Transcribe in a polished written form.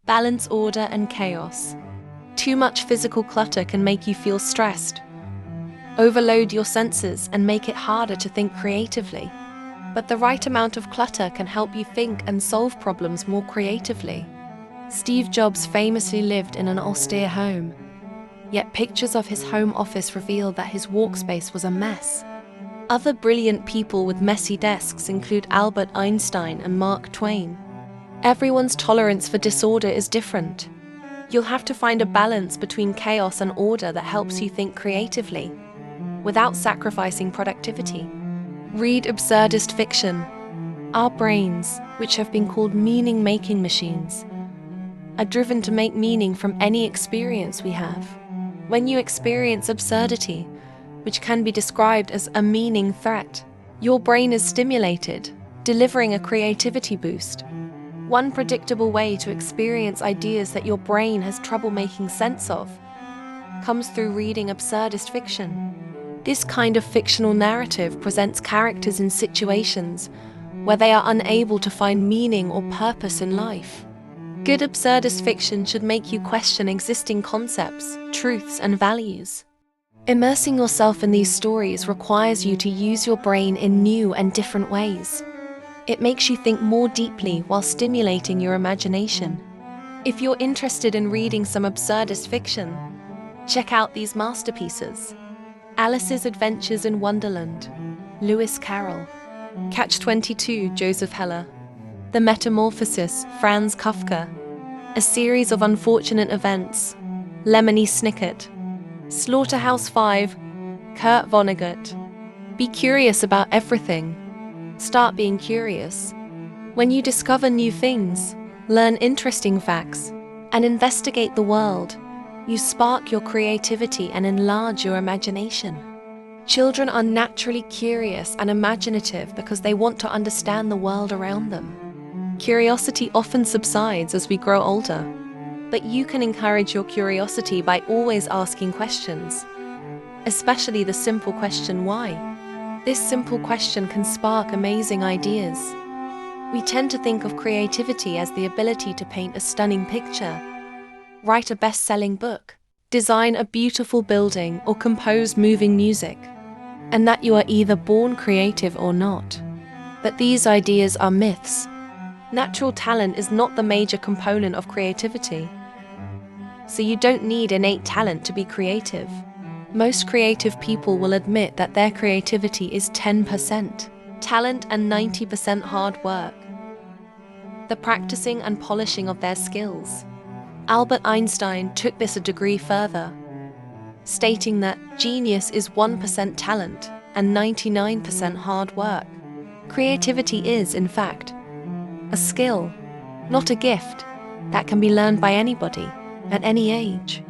Balance order and chaos. Too much physical clutter can make you feel stressed. Overload your senses and make it harder to think creatively. But the right amount of clutter can help you think and solve problems more creatively. Steve Jobs famously lived in an austere home, yet pictures of his home office reveal that his workspace was a mess. Other brilliant people with messy desks include Albert Einstein and Mark Twain. Everyone's tolerance for disorder is different. You'll have to find a balance between chaos and order that helps you think creatively, without sacrificing productivity. Read absurdist fiction. Our brains, which have been called meaning-making machines, are driven to make meaning from any experience we have. When you experience absurdity, which can be described as a meaning threat, your brain is stimulated, delivering a creativity boost. One predictable way to experience ideas that your brain has trouble making sense of comes through reading absurdist fiction. This kind of fictional narrative presents characters in situations where they are unable to find meaning or purpose in life. Good absurdist fiction should make you question existing concepts, truths, and values. Immersing yourself in these stories requires you to use your brain in new and different ways. It makes you think more deeply while stimulating your imagination. If you're interested in reading some absurdist fiction, check out these masterpieces. Alice's Adventures in Wonderland, Lewis Carroll. Catch-22, Joseph Heller. The Metamorphosis, Franz Kafka. A Series of Unfortunate Events, Lemony Snicket. Slaughterhouse-Five, Kurt Vonnegut. Be curious about everything. Start being curious. When you discover new things, learn interesting facts, and investigate the world, you spark your creativity and enlarge your imagination. Children are naturally curious and imaginative because they want to understand the world around them. Curiosity often subsides as we grow older, but you can encourage your curiosity by always asking questions, especially the simple question, why? This simple question can spark amazing ideas. We tend to think of creativity as the ability to paint a stunning picture, write a best-selling book, design a beautiful building, or compose moving music, and that you are either born creative or not. But these ideas are myths. Natural talent is not the major component of creativity, so you don't need innate talent to be creative. Most creative people will admit that their creativity is 10% talent and 90% hard work, the practicing and polishing of their skills. Albert Einstein took this a degree further, stating that genius is 1% talent and 99% hard work. Creativity is, in fact, a skill, not a gift, that can be learned by anybody, at any age.